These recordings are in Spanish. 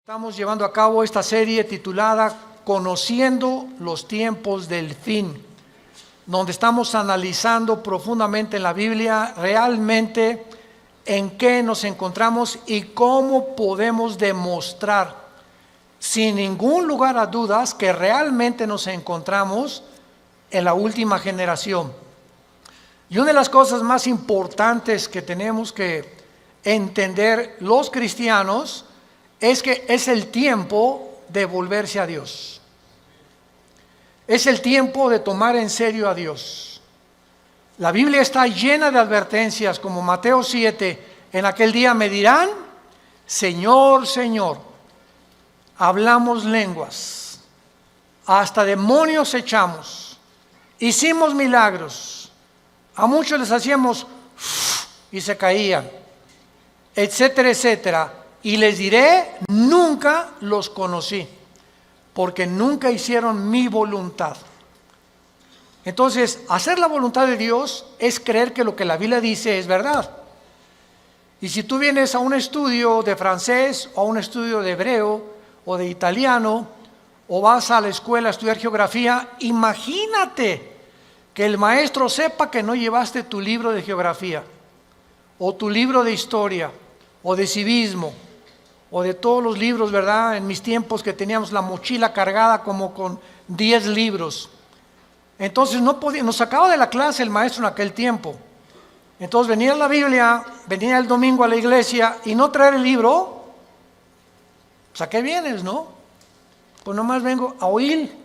Estamos llevando a cabo esta serie titulada Conociendo los tiempos del fin, donde estamos analizando profundamente en la Biblia realmente en qué nos encontramos y cómo podemos demostrar sin ningún lugar a dudas que realmente nos encontramos en la última generación. Y una de las cosas más importantes que tenemos que entender los cristianos es que es el tiempo de volverse a Dios. Es el tiempo de tomar en serio a Dios. La Biblia está llena de advertencias, como Mateo 7, en aquel día me dirán, Señor, Señor, hablamos lenguas, hasta demonios echamos, hicimos milagros, a muchos les hacíamos y se caían, etcétera, etcétera. Y les diré, nunca los conocí, porque nunca hicieron mi voluntad. Entonces, hacer la voluntad de Dios es creer que lo que la Biblia dice es verdad. Y si tú vienes a un estudio de francés, o a un estudio de hebreo, o de italiano, o vas a la escuela a estudiar geografía, imagínate que el maestro sepa que no llevaste tu libro de geografía, o tu libro de historia, o de civismo, o de todos los libros, ¿verdad? En mis tiempos que teníamos la mochila cargada como con 10 libros. Entonces no podía, nos sacaba de la clase el maestro en aquel tiempo. Entonces venía la Biblia, venía el domingo a la iglesia y no traer el libro. Pues ¿a qué vienes, no? Pues nomás vengo a oír,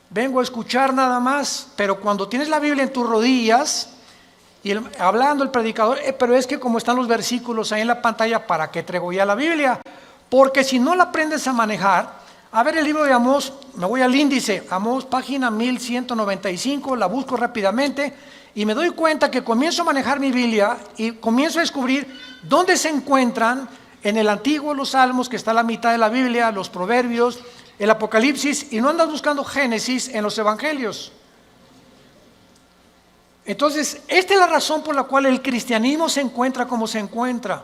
vengo a escuchar nada más. Pero cuando tienes la Biblia en tus rodillas y hablando el predicador, pero es que como están los versículos ahí en la pantalla, ¿para qué traigo ya la Biblia? Porque si no la aprendes a manejar, a ver el libro de Amós, me voy al índice, Amós página 1195, la busco rápidamente y me doy cuenta que comienzo a manejar mi Biblia y comienzo a descubrir dónde se encuentran en el Antiguo los Salmos, que está a la mitad de la Biblia, los Proverbios, el Apocalipsis, y no andas buscando Génesis en los Evangelios. Entonces, esta es la razón por la cual el cristianismo se encuentra como se encuentra.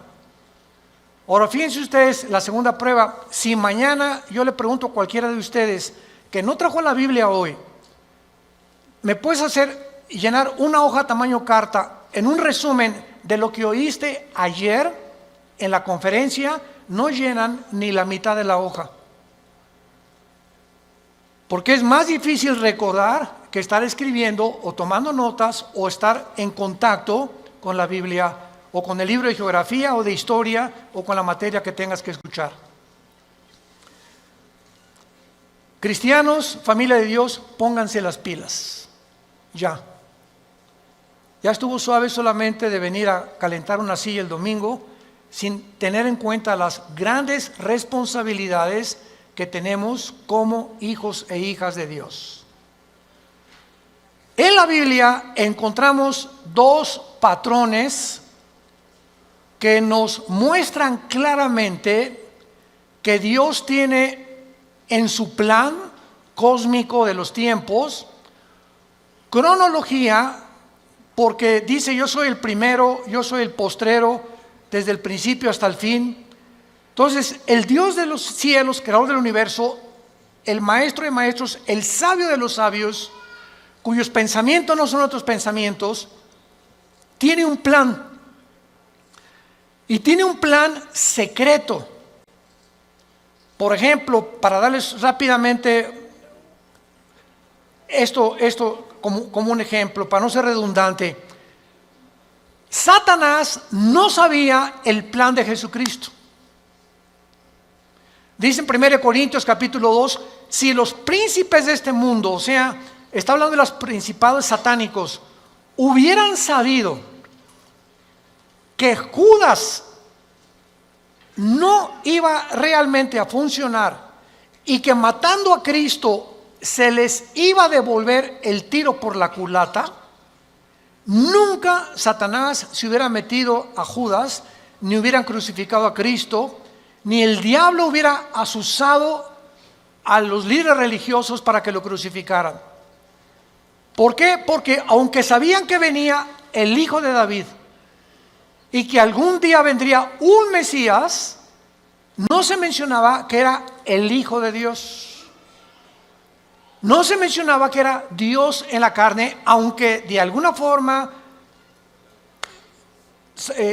Ahora, fíjense ustedes la segunda prueba. Si mañana yo le pregunto a cualquiera de ustedes que no trajo la Biblia hoy, ¿me puedes hacer llenar una hoja tamaño carta en un resumen de lo que oíste ayer en la conferencia? No llenan ni la mitad de la hoja. Porque es más difícil recordar que estar escribiendo o tomando notas o estar en contacto con la Biblia o con el libro de geografía o de historia o con la materia que tengas que escuchar. Cristianos, familia de Dios, pónganse las pilas. Ya estuvo suave solamente de venir a calentar una silla el domingo sin tener en cuenta las grandes responsabilidades que tenemos como hijos e hijas de Dios. En la Biblia encontramos dos patrones que nos muestran claramente que Dios tiene en su plan cósmico de los tiempos cronología, porque dice yo soy el primero, yo soy el postrero, desde el principio hasta el fin. Entonces, el Dios de los cielos, creador del universo, el maestro de maestros, el sabio de los sabios, cuyos pensamientos no son otros pensamientos, tiene un plan. Y tiene un plan secreto. Por ejemplo, para darles rápidamente esto como un ejemplo, para no ser redundante, Satanás no sabía el plan de Jesucristo. Dice en 1 Corintios capítulo 2, si los príncipes de este mundo, o sea, está hablando de los principados satánicos, hubieran sabido que Judas no iba realmente a funcionar y que matando a Cristo se les iba a devolver el tiro por la culata, nunca Satanás se hubiera metido a Judas, ni hubieran crucificado a Cristo, ni el diablo hubiera asusado a los líderes religiosos para que lo crucificaran. ¿Por qué? Porque aunque sabían que venía el hijo de David y que algún día vendría un Mesías, no se mencionaba que era el Hijo de Dios. No se mencionaba que era Dios en la carne, aunque de alguna forma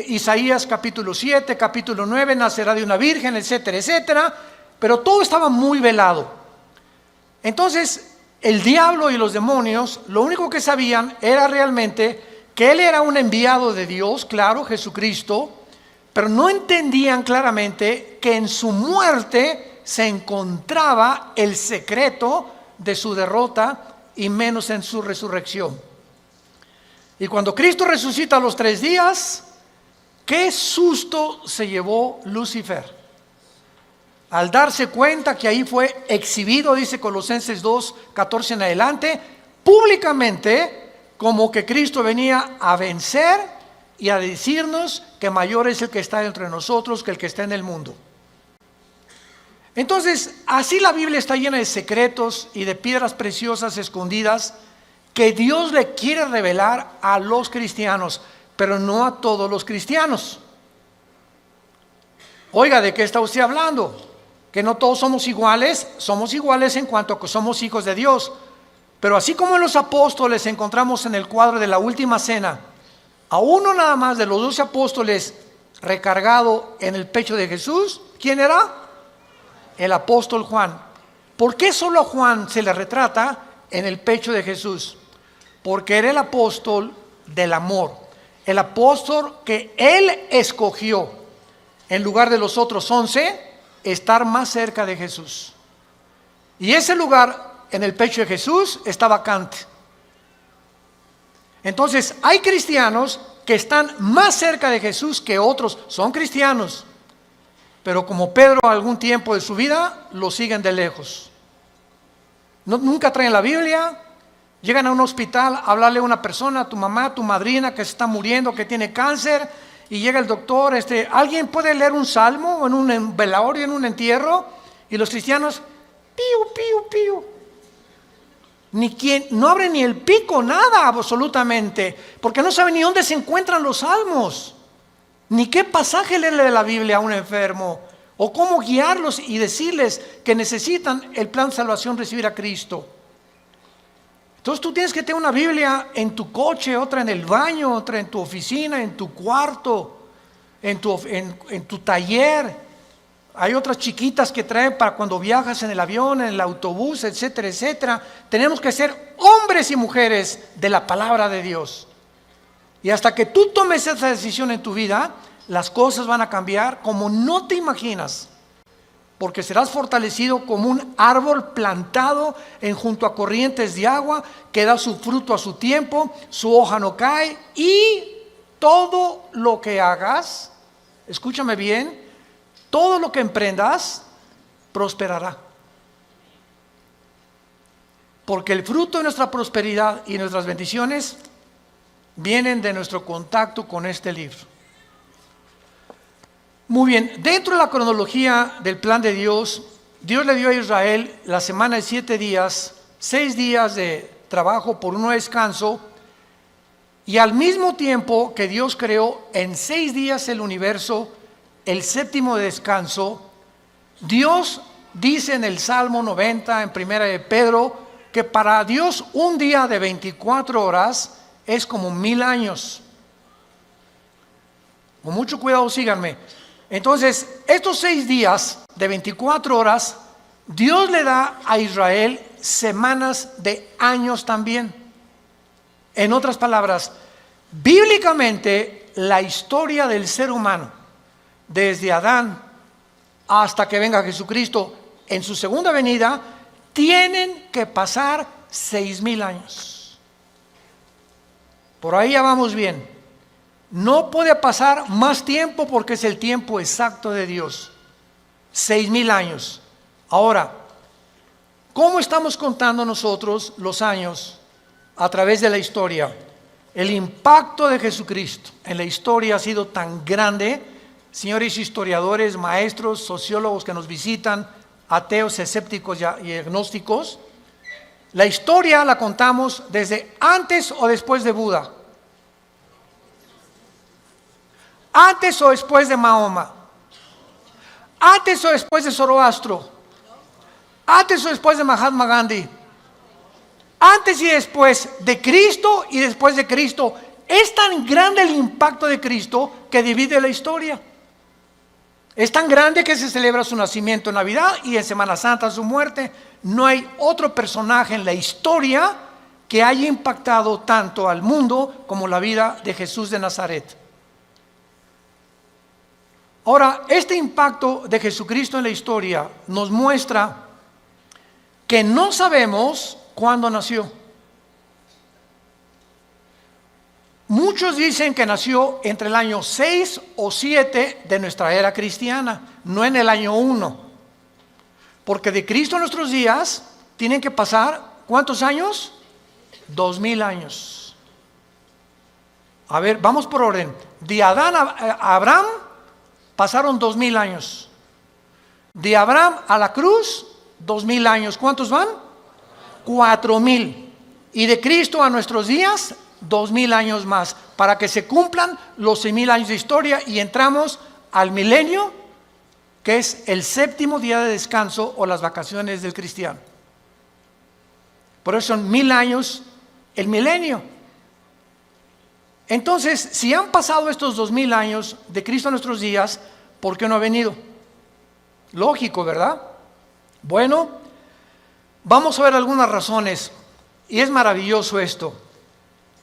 Isaías capítulo 7, capítulo 9, nacerá de una virgen, etcétera, etcétera, pero todo estaba muy velado. Entonces, el diablo y los demonios, lo único que sabían era realmente que él era un enviado de Dios, claro, Jesucristo, pero no entendían claramente que en su muerte se encontraba el secreto de su derrota y menos en su resurrección. Y cuando Cristo resucita a los 3 días, qué susto se llevó Lucifer al darse cuenta que ahí fue exhibido, dice Colosenses 2, 14 en adelante, públicamente, como que Cristo venía a vencer y a decirnos que mayor es el que está entre nosotros que el que está en el mundo. Entonces, así la Biblia está llena de secretos y de piedras preciosas escondidas que Dios le quiere revelar a los cristianos, pero no a todos los cristianos. Oiga, ¿de qué está usted hablando? Que no todos somos iguales en cuanto a que somos hijos de Dios. Pero así como en los apóstoles encontramos en el cuadro de la última cena a uno nada más de los 12 apóstoles recargado en el pecho de Jesús, ¿quién era? El apóstol Juan. ¿Por qué solo a Juan se le retrata en el pecho de Jesús? Porque era el apóstol del amor, el apóstol que él escogió en lugar de los otros 11 estar más cerca de Jesús. Y ese lugar en el pecho de Jesús está vacante. Entonces hay cristianos que están más cerca de Jesús que otros. Son cristianos, pero como Pedro algún tiempo de su vida lo siguen de lejos. Nunca traen la Biblia. Llegan a un hospital a hablarle a una persona, a tu mamá, a tu madrina que se está muriendo, que tiene cáncer, y llega el doctor, ¿alguien puede leer un salmo en un velorio, en un entierro? Y los cristianos, piu, piu, piu. No abren ni el pico, nada absolutamente, porque no saben ni dónde se encuentran los salmos, ni qué pasaje leerle de la Biblia a un enfermo, o cómo guiarlos y decirles que necesitan el plan de salvación, recibir a Cristo. Entonces tú tienes que tener una Biblia en tu coche, otra en el baño, otra en tu oficina, en tu cuarto, en tu taller. Hay otras chiquitas que traen para cuando viajas en el avión, en el autobús, etcétera, etcétera. Tenemos que ser hombres y mujeres de la palabra de Dios. Y hasta que tú tomes esa decisión en tu vida, las cosas van a cambiar como no te imaginas. Porque serás fortalecido como un árbol plantado junto a corrientes de agua, que da su fruto a su tiempo, su hoja no cae, y todo lo que hagas, escúchame bien, todo lo que emprendas prosperará. Porque el fruto de nuestra prosperidad y nuestras bendiciones vienen de nuestro contacto con este libro. Muy bien, dentro de la cronología del plan de Dios, Dios le dio a Israel la semana de 7 días, 6 días de trabajo por uno de descanso, y al mismo tiempo que Dios creó en 6 días el universo, el 7º de descanso, Dios dice en el Salmo 90, en primera de Pedro, que para Dios un día de 24 horas es como 1000 años. Con mucho cuidado, síganme. Entonces, estos 6 días de 24 horas, Dios le da a Israel semanas de años también. En otras palabras, bíblicamente, la historia del ser humano, desde Adán hasta que venga Jesucristo en su segunda venida, tienen que pasar 6000 años. Por ahí ya vamos bien. No puede pasar más tiempo porque es el tiempo exacto de Dios. 6000 años. Ahora, ¿cómo estamos contando nosotros los años a través de la historia? El impacto de Jesucristo en la historia ha sido tan grande, señores historiadores, maestros, sociólogos que nos visitan, ateos, escépticos y agnósticos. La historia la contamos desde antes o después de Buda. Antes o después de Mahoma, ¿Antes o después de Zoroastro? ¿Antes o después de Mahatma Gandhi? Antes y después de Cristo y después de Cristo. Es tan grande el impacto de Cristo que divide la historia. Es tan grande que se celebra su nacimiento en Navidad y en Semana Santa su muerte. No hay otro personaje en la historia que haya impactado tanto al mundo como la vida de Jesús de Nazaret. Ahora, este impacto de Jesucristo en la historia nos muestra que no sabemos cuándo nació. Muchos dicen que nació entre el año 6 o 7 de nuestra era cristiana, no en el año 1. Porque de Cristo en nuestros días tienen que pasar, ¿cuántos años? 2000 años. A ver, vamos por orden. De Adán a Abraham pasaron 2000 años. De Abraham a la cruz, 2000 años. ¿Cuántos van? 4000. Y de Cristo a nuestros días, 2000 años más, para que se cumplan los 6000 años de historia y entramos al milenio, que es el séptimo día de descanso o las vacaciones del cristiano. Por eso son 1000 años el milenio. Entonces, si han pasado estos 2000 años de Cristo a nuestros días, ¿por qué no ha venido? Lógico, ¿verdad? Bueno, vamos a ver algunas razones, y es maravilloso esto.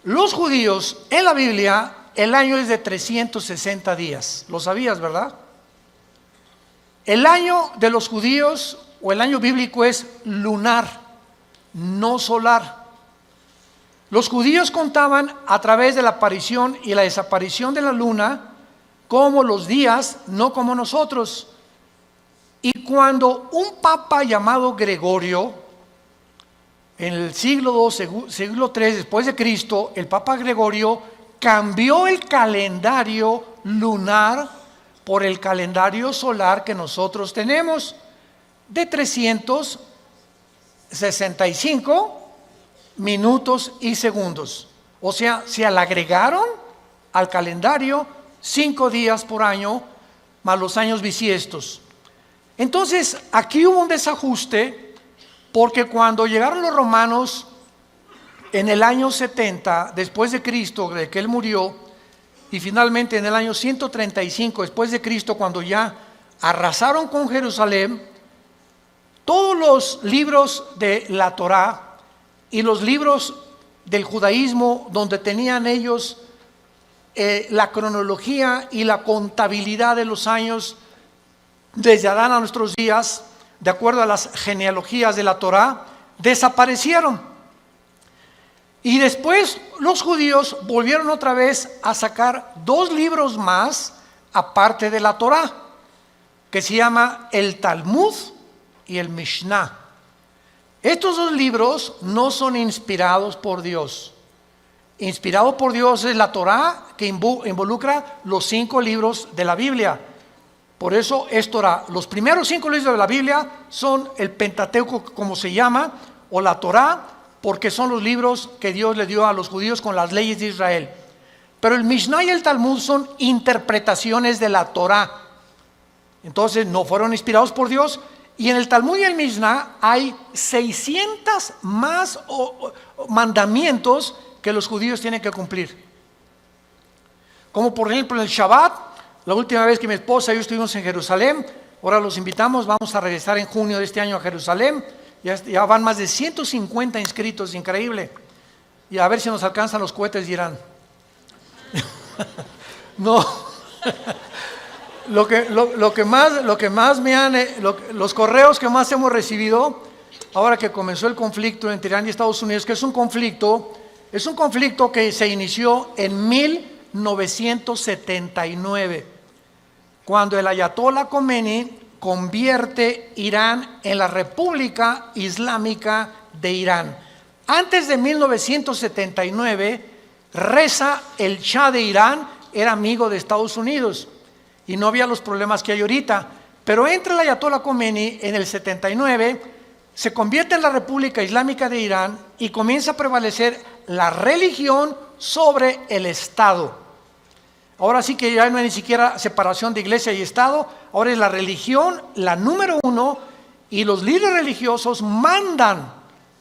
Los judíos, en la Biblia, el año es de 360 días. ¿Lo sabías, verdad? El año de los judíos, o el año bíblico, es lunar, no solar. Los judíos contaban a través de la aparición y la desaparición de la luna como los días, no como nosotros. Y cuando un papa llamado Gregorio, en el siglo II, siglo III después de Cristo, el Papa Gregorio cambió el calendario lunar por el calendario solar que nosotros tenemos, de 365 minutos y segundos. O sea, se le agregaron al calendario 5 días por año, más los años bisiestos. Entonces, aquí hubo un desajuste, porque cuando llegaron los romanos en el año 70 después de Cristo, de que él murió, y finalmente en el año 135 después de Cristo, cuando ya arrasaron con Jerusalén, todos los libros de la Torá y los libros del judaísmo, donde tenían ellos la cronología y la contabilidad de los años desde Adán a nuestros días, de acuerdo a las genealogías de la Torá, desaparecieron. Y después los judíos volvieron otra vez a sacar 2 libros más, aparte de la Torá, que se llama el Talmud y el Mishnah. Estos 2 libros no son inspirados por Dios. Inspirado por Dios es la Torá, que involucra los 5 libros de la Biblia. Por eso es Torá. Los primeros 5 libros de la Biblia son el Pentateuco, como se llama, o la Torá, porque son los libros que Dios le dio a los judíos con las leyes de Israel. Pero el Mishnah y el Talmud son interpretaciones de la Torá. Entonces no fueron inspirados por Dios. Y en el Talmud y el Mishnah hay 600 más mandamientos que los judíos tienen que cumplir. Como por ejemplo en el Shabbat. La última vez que mi esposa y yo estuvimos en Jerusalén, ahora los invitamos, vamos a regresar en junio de este año a Jerusalén. Ya van más de 150 inscritos, increíble. Y a ver si nos alcanzan los cohetes de Irán. No. Los correos que más hemos recibido, ahora que comenzó el conflicto entre Irán y Estados Unidos, que es un conflicto que se inició en 1979, cuando el Ayatollah Khomeini convierte Irán en la República Islámica de Irán. Antes de 1979, Reza, el Shah de Irán, era amigo de Estados Unidos y no había los problemas que hay ahorita. Pero entra el Ayatollah Khomeini en el 79, se convierte en la República Islámica de Irán y comienza a prevalecer la religión sobre el Estado. Ahora sí que ya no hay ni siquiera separación de iglesia y Estado, ahora es la religión la número uno y los líderes religiosos mandan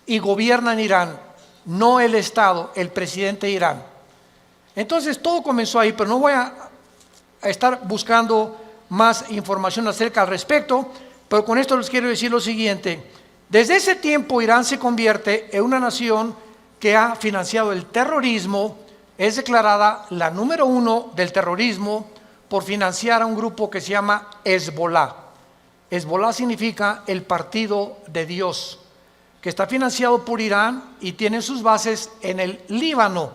y gobiernan Irán, no el Estado, el presidente de Irán. Entonces todo comenzó ahí, pero no voy a estar buscando más información acerca al respecto, pero con esto les quiero decir lo siguiente. Desde ese tiempo Irán se convierte en una nación que ha financiado el terrorismo, es declarada la número uno del terrorismo por financiar a un grupo que se llama Hezbollah. Hezbollah significa el partido de Dios, que está financiado por Irán y tiene sus bases en el Líbano.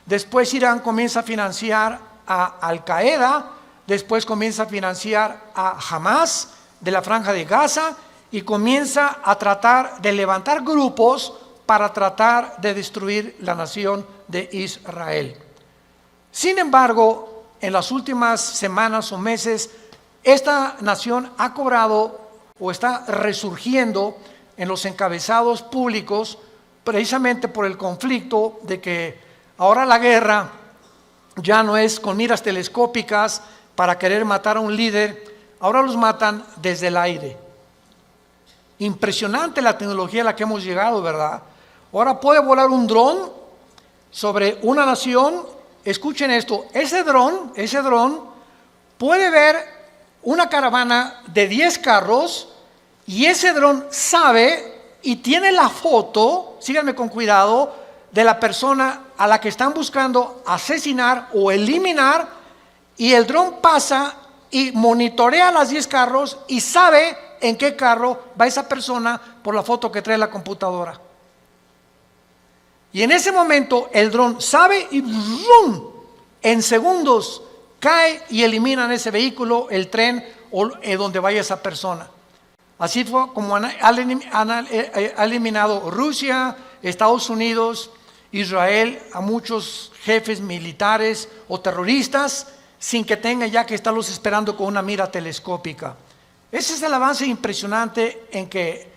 Después Irán comienza a financiar a Al Qaeda, después comienza a financiar a Hamas de la Franja de Gaza y comienza a tratar de levantar grupos para tratar de destruir la nación de Israel. Sin embargo, en las últimas semanas o meses, esta nación ha cobrado o está resurgiendo en los encabezados públicos precisamente por el conflicto de que ahora la guerra ya no es con miras telescópicas para querer matar a un líder, ahora los matan desde el aire. Impresionante la tecnología a la que hemos llegado, ¿verdad? Ahora puede volar un dron sobre una nación. Escuchen esto, ese dron puede ver una caravana de 10 carros y ese dron sabe y tiene la foto, síganme con cuidado, de la persona a la que están buscando asesinar o eliminar, y el dron pasa y monitorea las 10 carros y sabe en qué carro va esa persona por la foto que trae la computadora. Y en ese momento el dron sabe y ¡rum!, en segundos cae y eliminan ese vehículo, el tren o donde vaya esa persona. Así fue como ha eliminado Rusia, Estados Unidos, Israel a muchos jefes militares o terroristas sin que tengan ya que estarlos esperando con una mira telescópica. Ese es el avance impresionante en que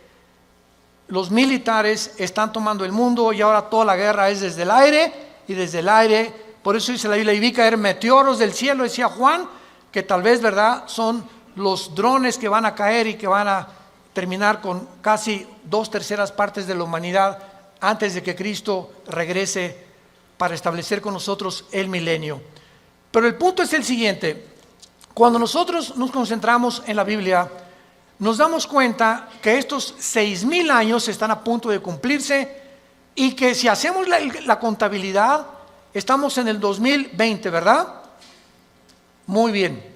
los militares están tomando el mundo y ahora toda la guerra es desde el aire y desde el aire. Por eso dice la Biblia, y vi caer meteoros del cielo, decía Juan, que tal vez, ¿verdad?, son los drones que van a caer y que van a terminar con casi 2/3 partes de la humanidad antes de que Cristo regrese para establecer con nosotros el milenio. Pero el punto es el siguiente: cuando nosotros nos concentramos en la Biblia, nos damos cuenta que estos 6,000 años están a punto de cumplirse y que si hacemos la contabilidad, estamos en el 2020, ¿verdad? Muy bien.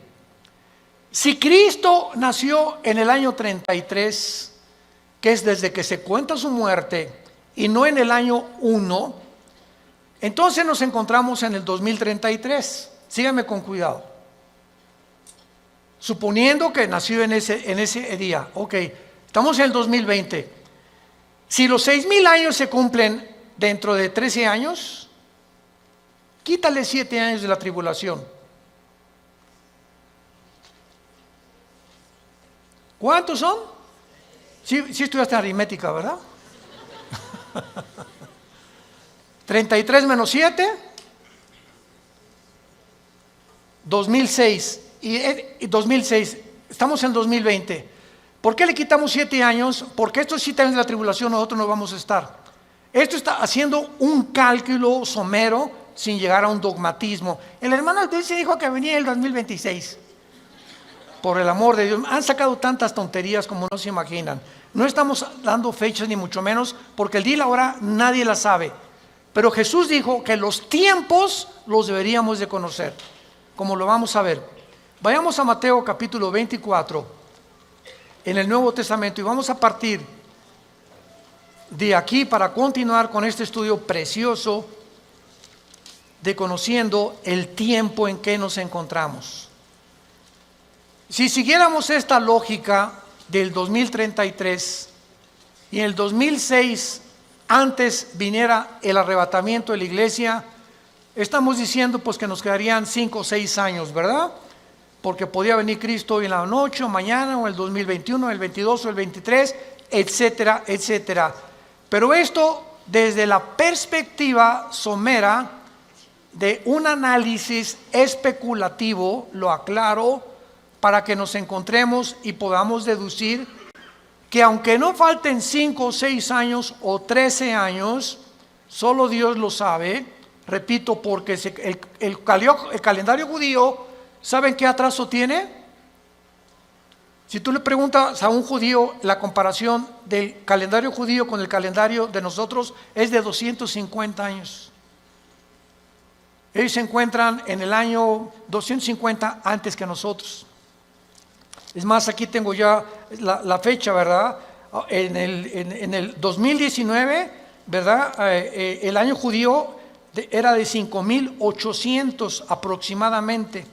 Si Cristo nació en el año 33, que es desde que se cuenta su muerte, y no en el año 1, entonces nos encontramos en el 2033. Síganme con cuidado. Suponiendo que nació en ese día, ok, estamos en el 2020. Si los 6,000 años se cumplen dentro de 13 años, quítale 7 años de la tribulación. ¿Cuántos son? Sí estudiaste aritmética, ¿verdad? 33 menos 7, 2006. Y 2006, estamos en 2020. ¿Por qué le quitamos 7 años? Porque estos 7 años de la tribulación nosotros no vamos a estar. Esto está haciendo un cálculo somero sin llegar a un dogmatismo. El hermano se dijo que venía el 2026. Por el amor de Dios, han sacado tantas tonterías como no se imaginan. No estamos dando fechas ni mucho menos, porque el día y la hora nadie la sabe. Pero Jesús dijo que los tiempos los deberíamos de conocer, como lo vamos a ver. Vayamos a Mateo capítulo 24 en el Nuevo Testamento y vamos a partir de aquí para continuar con este estudio precioso de conociendo el tiempo en que nos encontramos. Si siguiéramos esta lógica del 2033 y en el 2006 antes viniera el arrebatamiento de la iglesia, estamos diciendo pues que nos quedarían 5 o 6 años, ¿verdad? Porque podía venir Cristo hoy en la noche o mañana o el 2021, el 22 o el 23, etcétera, etcétera. Pero esto desde la perspectiva somera de un análisis especulativo, lo aclaro, para que nos encontremos y podamos deducir que aunque no falten 5 o 6 años o 13 años, solo Dios lo sabe, repito, porque el calendario judío, ¿saben qué atraso tiene? Si tú le preguntas a un judío, la comparación del calendario judío con el calendario de nosotros es de 250 años. Ellos se encuentran en el año 250 antes que nosotros. Es más, aquí tengo ya la fecha, ¿verdad? En el 2019, ¿verdad? El año judío era de 5.800 aproximadamente.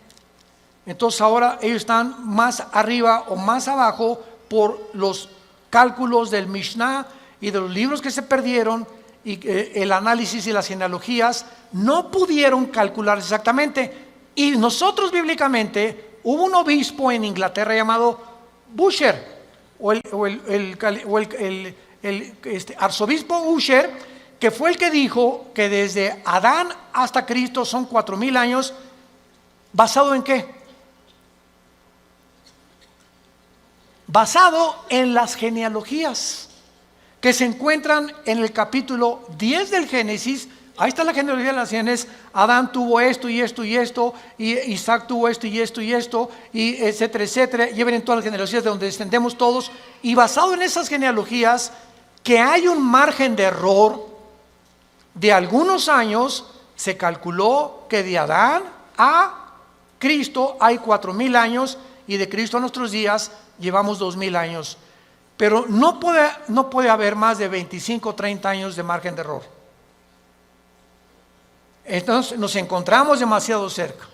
Entonces ahora ellos están más arriba o más abajo por los cálculos del Mishnah y de los libros que se perdieron, y el análisis y las genealogías no pudieron calcular exactamente. Y nosotros bíblicamente, hubo un obispo en Inglaterra llamado Busher, arzobispo Usher, que fue el que dijo que desde Adán hasta Cristo son 4.000 años. ¿Basado en qué? Basado en las genealogías que se encuentran en el capítulo 10 del Génesis. Ahí está la genealogía de las genes. Adán tuvo esto y esto y esto, y Isaac tuvo esto y esto y esto, y etcétera, etcétera. Lleven en todas las genealogías de donde descendemos todos. Y basado en esas genealogías, que hay un margen de error de algunos años, se calculó que de Adán a Cristo hay 4.000 años, y de Cristo a nuestros días llevamos 2.000 años. Pero no puede haber más de 25 o 30 años de margen de error. Entonces nos encontramos demasiado cerca,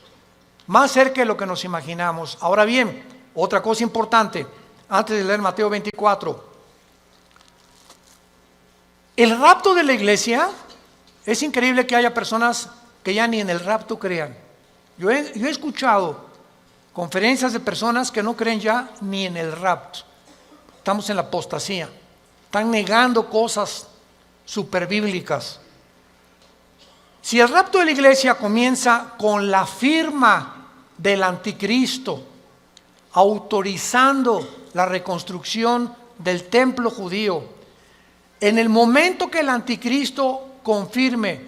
más cerca de lo que nos imaginamos. Ahora bien, otra cosa importante, antes de leer Mateo 24. El rapto de la iglesia, es increíble que haya personas que ya ni en el rapto crean. Yo he escuchado conferencias de personas que no creen ya ni en el rapto. Estamos en la apostasía. Están negando cosas superbíblicas. Si el rapto de la iglesia comienza con la firma del anticristo, autorizando la reconstrucción del templo judío, en el momento que el anticristo confirme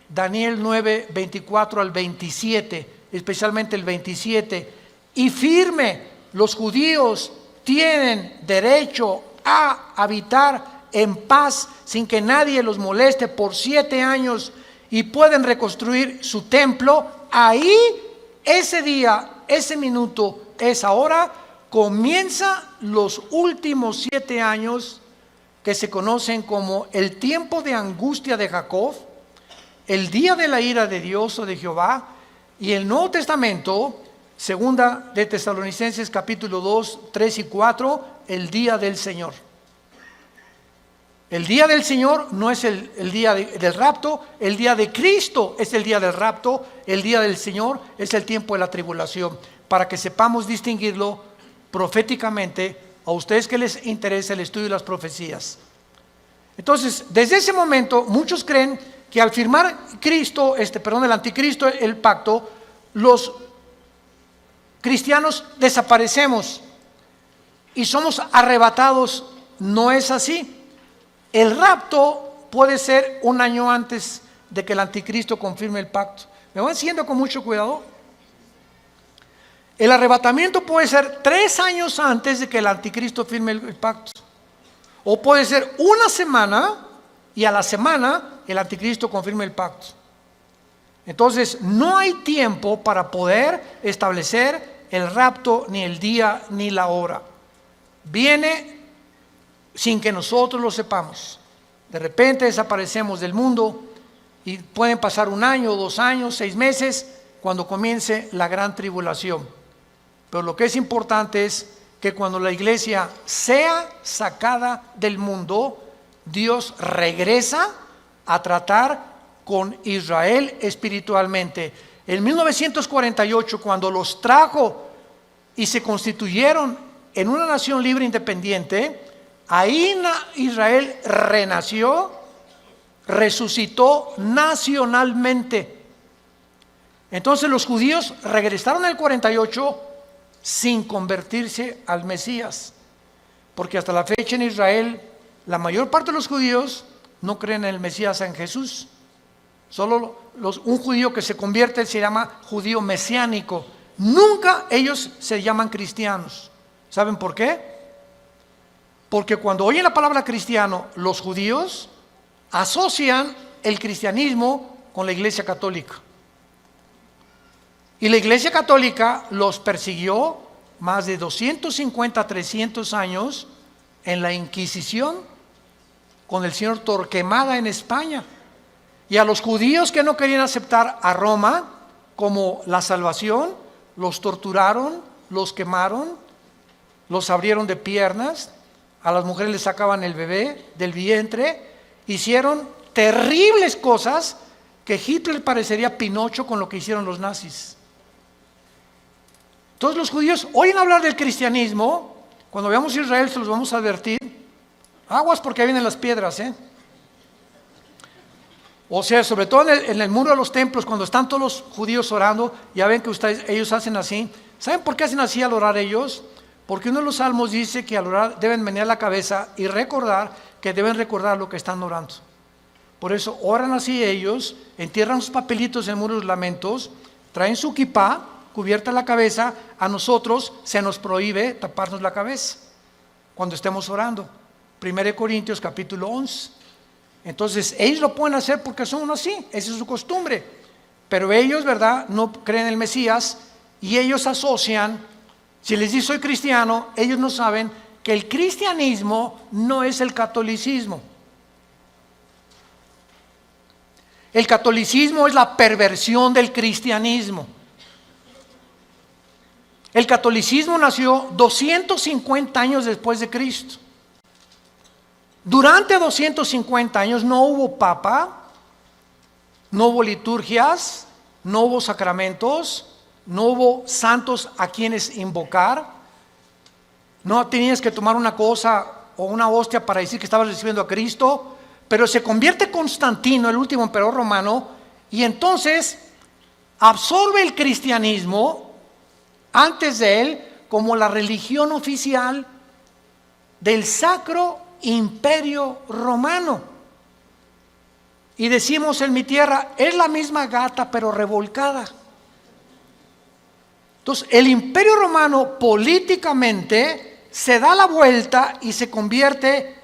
Daniel 9, 24 al 27, especialmente el 27, y firme, los judíos tienen derecho a habitar en paz sin que nadie los moleste por 7 años, y pueden reconstruir su templo, ahí, ese día, ese minuto, esa hora, comienza los últimos 7 años que se conocen como el tiempo de angustia de Jacob, el día de la ira de Dios o de Jehová. Y el Nuevo Testamento, segunda de Tesalonicenses capítulo 2, 3 y 4, el día del Señor. El día del Señor no es el día del rapto, el día de Cristo es el día del rapto, el día del Señor es el tiempo de la tribulación, para que sepamos distinguirlo proféticamente a ustedes que les interesa el estudio de las profecías. Entonces, desde ese momento, muchos creen que al firmar el anticristo, el pacto, los cristianos desaparecemos y somos arrebatados. No es así. El rapto puede ser 1 año antes de que el anticristo confirme el pacto. ¿Me van siguiendo con mucho cuidado? El arrebatamiento puede ser 3 años antes de que el anticristo firme el pacto. O puede ser 1 semana y a la semana el anticristo confirme el pacto. Entonces no hay tiempo para poder establecer el rapto, ni el día ni la hora. Viene sin que nosotros lo sepamos. De repente desaparecemos del mundo y pueden pasar 1 año, 2 años, 6 meses cuando comience la gran tribulación. Pero lo que es importante es que cuando la iglesia sea sacada del mundo, Dios regresa a tratar con Israel espiritualmente. En 1948, cuando los trajo y se constituyeron en una nación libre e independiente, ahí Israel renació, resucitó nacionalmente. Entonces los judíos regresaron en el 48 sin convertirse al Mesías, porque hasta la fecha en Israel la mayor parte de los judíos no creen en el Mesías, en Jesús. Solo un judío que se convierte se llama judío mesiánico. Nunca ellos se llaman cristianos. ¿Saben por qué? Porque cuando oyen la palabra cristiano, los judíos asocian el cristianismo con la Iglesia Católica. Y la Iglesia Católica los persiguió más de 250, 300 años en la Inquisición con el señor Torquemada en España. Y a los judíos que no querían aceptar a Roma como la salvación, los torturaron, los quemaron, los abrieron de piernas, a las mujeres les sacaban el bebé del vientre, hicieron terribles cosas que Hitler parecería Pinocho con lo que hicieron los nazis. Todos los judíos oyen hablar del cristianismo. Cuando veamos Israel se los vamos a advertir. Aguas porque vienen las piedras, O sea, sobre todo en el muro de los templos, cuando están todos los judíos orando, ya ven que ellos hacen así. ¿Saben por qué hacen así al orar ellos? Porque uno de los salmos dice que al orar deben menear la cabeza y recordar que deben recordar lo que están orando. Por eso oran así ellos, entierran sus papelitos en el muro de los lamentos, traen su kipá, cubierta la cabeza. A nosotros se nos prohíbe taparnos la cabeza cuando estemos orando. 1 Corintios capítulo 11. Entonces ellos lo pueden hacer porque son así, esa es su costumbre. Pero ellos, ¿verdad?, no creen en el Mesías y ellos asocian, si les dice soy cristiano, ellos no saben que el cristianismo no es el catolicismo. El catolicismo es la perversión del cristianismo. El catolicismo nació 250 años después de Cristo. Durante 250 años no hubo papa, no hubo liturgias, no hubo sacramentos, no hubo santos a quienes invocar. No tenías que tomar una cosa o una hostia para decir que estabas recibiendo a Cristo. Pero se convierte Constantino, el último emperador romano, y entonces absorbe el cristianismo antes de él como la religión oficial del Sacro Imperio Romano. Y decimos en mi tierra, es la misma gata pero revolcada. Entonces el Imperio Romano políticamente se da la vuelta y se convierte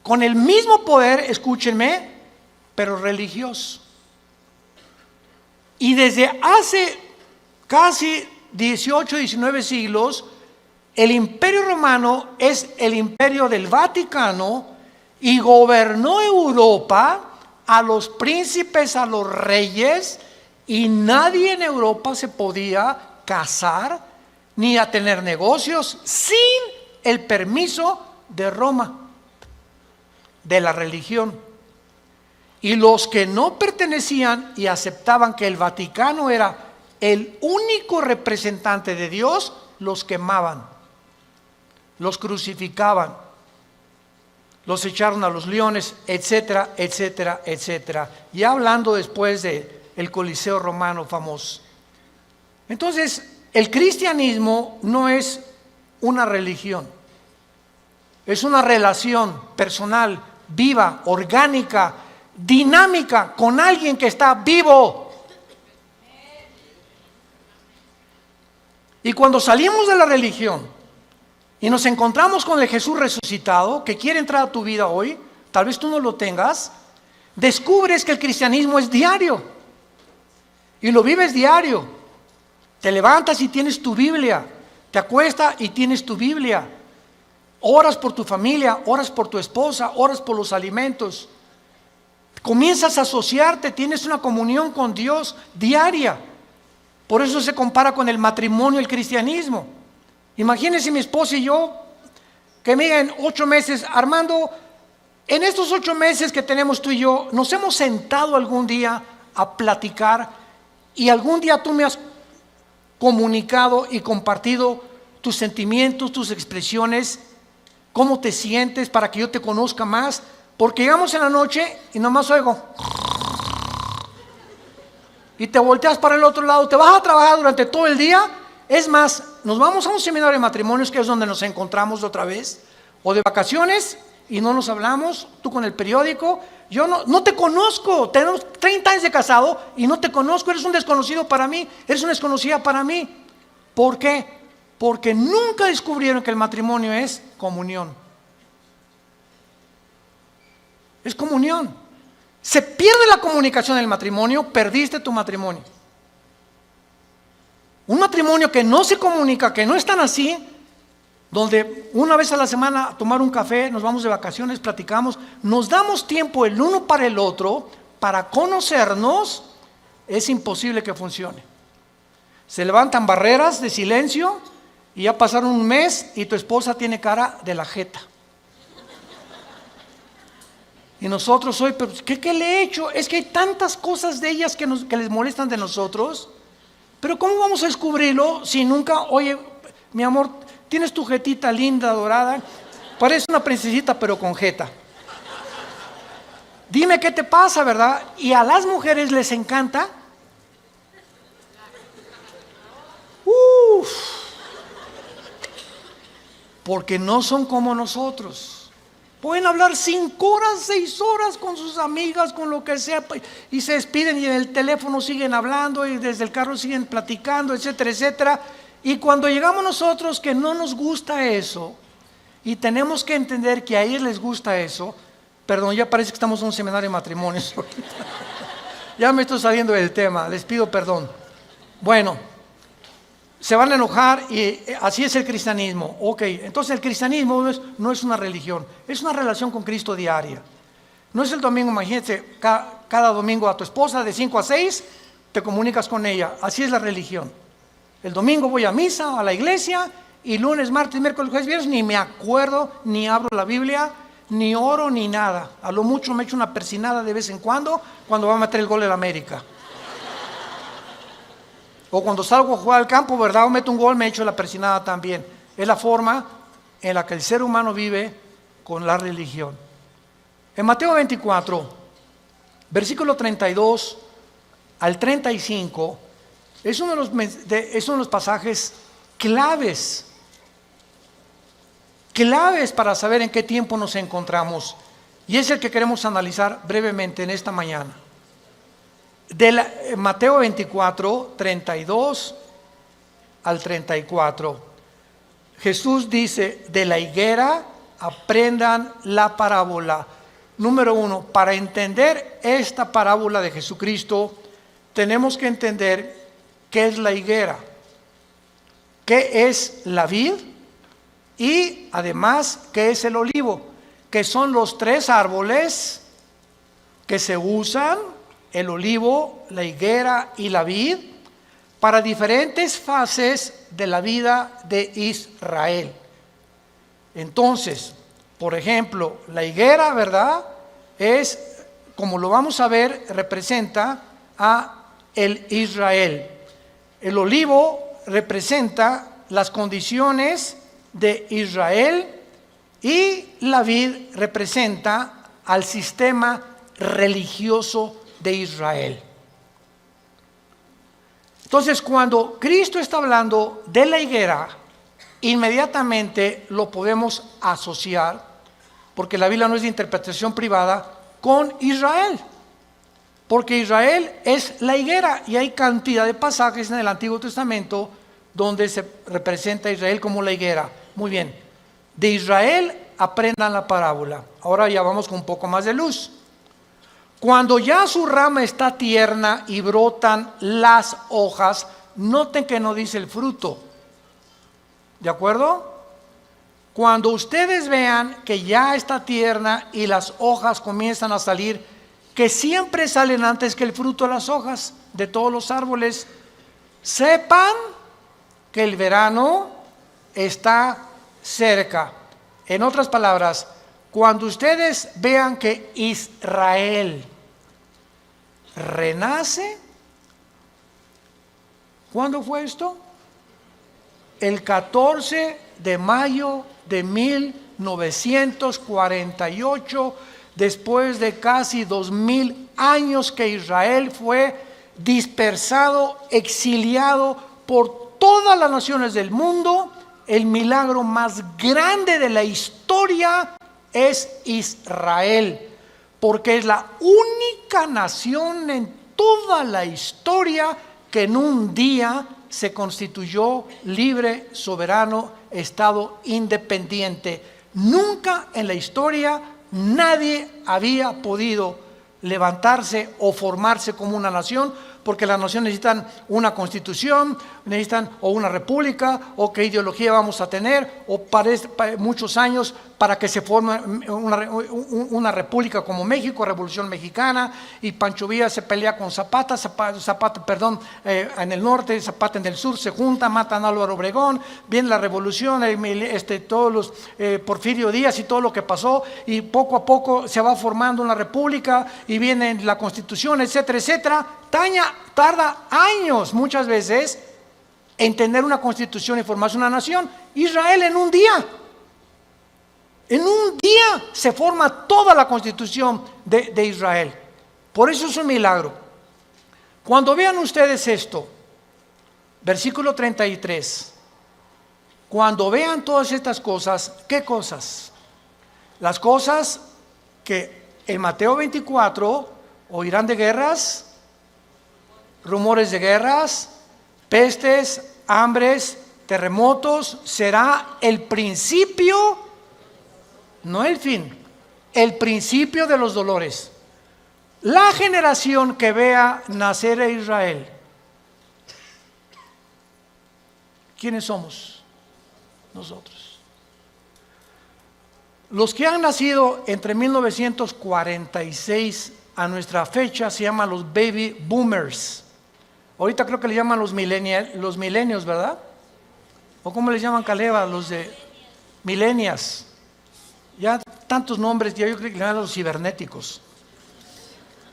con el mismo poder, escúchenme, pero religioso. Y desde hace casi 18, 19 siglos, el Imperio Romano es el imperio del Vaticano y gobernó Europa, a los príncipes, a los reyes, y nadie en Europa se podía casar ni a tener negocios sin el permiso de Roma, de la religión. Y los que no pertenecían y aceptaban que el Vaticano era el único representante de Dios, los quemaban, los crucificaban, los echaron a los leones, etcétera, etcétera, etcétera. Ya hablando después del Coliseo romano famoso. Entonces, el cristianismo no es una religión, es una relación personal, viva, orgánica, dinámica, con alguien que está vivo. Y cuando salimos de la religión y nos encontramos con el Jesús resucitado que quiere entrar a tu vida hoy, tal vez tú no lo tengas, descubres que el cristianismo es diario y lo vives diario. Te levantas y tienes tu Biblia, te acuestas y tienes tu Biblia, oras por tu familia, oras por tu esposa, oras por los alimentos, comienzas a asociarte, tienes una comunión con Dios diaria. Por eso se compara con el matrimonio, el cristianismo. Imagínense mi esposa y yo, que me digan 8 meses, Armando, en estos 8 meses que tenemos tú y yo, nos hemos sentado algún día a platicar y algún día tú me has comunicado y compartido tus sentimientos, tus expresiones, cómo te sientes para que yo te conozca más, porque llegamos en la noche y nomás oigo. y te volteas para el otro lado, te vas a trabajar durante todo el día. Es más, nos vamos a un seminario de matrimonios, que es donde nos encontramos otra vez, o de vacaciones, y no nos hablamos, tú con el periódico. Yo no te conozco, tenemos 30 años de casado y no te conozco, eres un desconocido para mí, eres una desconocida para mí. ¿Por qué? Porque nunca descubrieron que el matrimonio es comunión. Es comunión. Se pierde la comunicación en el matrimonio, perdiste tu matrimonio. Un matrimonio que no se comunica, que no están así, donde una vez a la semana a tomar un café, nos vamos de vacaciones, platicamos, nos damos tiempo el uno para el otro, para conocernos, es imposible que funcione. Se levantan barreras de silencio y ya pasaron un mes y tu esposa tiene cara de la jeta. Y nosotros hoy, pero ¿qué le he hecho? Es que hay tantas cosas de ellas que les molestan de nosotros. Pero ¿cómo vamos a descubrirlo si nunca, oye, mi amor, tienes tu jetita linda, dorada, parece una princesita pero con jeta? Dime qué te pasa, ¿verdad? Y a las mujeres les encanta. Porque no son como nosotros. Pueden hablar 5 horas, 6 horas con sus amigas, con lo que sea, y se despiden y en el teléfono siguen hablando y desde el carro siguen platicando, etcétera, etcétera. Y cuando llegamos nosotros que no nos gusta eso, y tenemos que entender que a ellos les gusta eso, perdón, ya parece que estamos en un seminario de matrimonios. Ya me estoy saliendo del tema, les pido perdón. Bueno, se van a enojar y así es el cristianismo. Ok, entonces el cristianismo no es una religión, es una relación con Cristo diaria. No es el domingo, imagínate, cada domingo a tu esposa de 5 a 6 te comunicas con ella. Así es la religión. El domingo voy a misa, a la iglesia, y lunes, martes, miércoles, jueves, viernes ni me acuerdo, ni abro la Biblia, ni oro, ni nada. A lo mucho me echo una persinada de vez en cuando va a meter el gol en América. O cuando salgo a jugar al campo, ¿verdad? O meto un gol, me echo la persinada también. Es la forma en la que el ser humano vive con la religión. En Mateo 24, versículo 32 al 35, es uno de los pasajes claves para saber en qué tiempo nos encontramos. Y es el que queremos analizar brevemente en esta mañana. Mateo 24, 32 al 34. Jesús dice, de la higuera aprendan la parábola. Número 1, para entender esta parábola de Jesucristo, tenemos que entender qué es la higuera, qué es la vid y además qué es el olivo, que son los 3 árboles que se usan, el olivo, la higuera y la vid, para diferentes fases de la vida de Israel. Entonces, por ejemplo, la higuera, ¿verdad? Es, como lo vamos a ver, representa a el Israel. El olivo representa las condiciones de Israel y la vid representa al sistema religioso de Israel. Entonces, cuando Cristo está hablando de la higuera, inmediatamente lo podemos asociar, porque la Biblia no es de interpretación privada, con Israel. Porque Israel es la higuera y hay cantidad de pasajes en el Antiguo Testamento donde se representa a Israel como la higuera. Muy bien, de Israel aprendan la parábola. Ahora ya vamos con un poco más de luz. Cuando ya su rama está tierna y brotan las hojas, noten que no dice el fruto. ¿De acuerdo? Cuando ustedes vean que ya está tierna y las hojas comienzan a salir, que siempre salen antes que el fruto de las hojas de todos los árboles, sepan que el verano está cerca. En otras palabras, cuando ustedes vean que Israel renace, ¿cuándo fue esto? El 14 de mayo de 1948, después de casi 2000 años que Israel fue dispersado, exiliado por todas las naciones del mundo. El milagro más grande de la historia es Israel, porque es la única nación en toda la historia que en un día se constituyó libre, soberano, estado independiente. Nunca en la historia nadie había podido levantarse o formarse como una nación, porque las naciones necesitan una constitución, necesitan o una república, o qué ideología vamos a tener, o para muchos años para que se forme una república como México, Revolución Mexicana, y Pancho Villa se pelea con Zapata, en el norte, Zapata en el sur, se juntan, matan a Álvaro Obregón, viene la revolución, todos los Porfirio Díaz y todo lo que pasó, y poco a poco se va formando una república, y viene la constitución, etcétera, etcétera. Tarda años muchas veces en tener una constitución y formarse una nación. Israel en un día se forma toda la constitución de Israel. Por eso es un milagro. Cuando vean ustedes esto, versículo 33, cuando vean todas estas cosas, ¿qué cosas? Las cosas que en Mateo 24 oirán de guerras, rumores de guerras, pestes, hambres, terremotos. Será el principio, no el fin, el principio de los dolores. La generación que vea nacer a Israel, ¿quiénes somos? Nosotros. Los que han nacido entre 1946 a nuestra fecha se llaman los baby boomers. Ahorita creo que le llaman los millennials, ¿verdad? ¿O cómo les llaman, Caleva? Los de millennials. Ya tantos nombres, ya yo creo que le llaman los cibernéticos.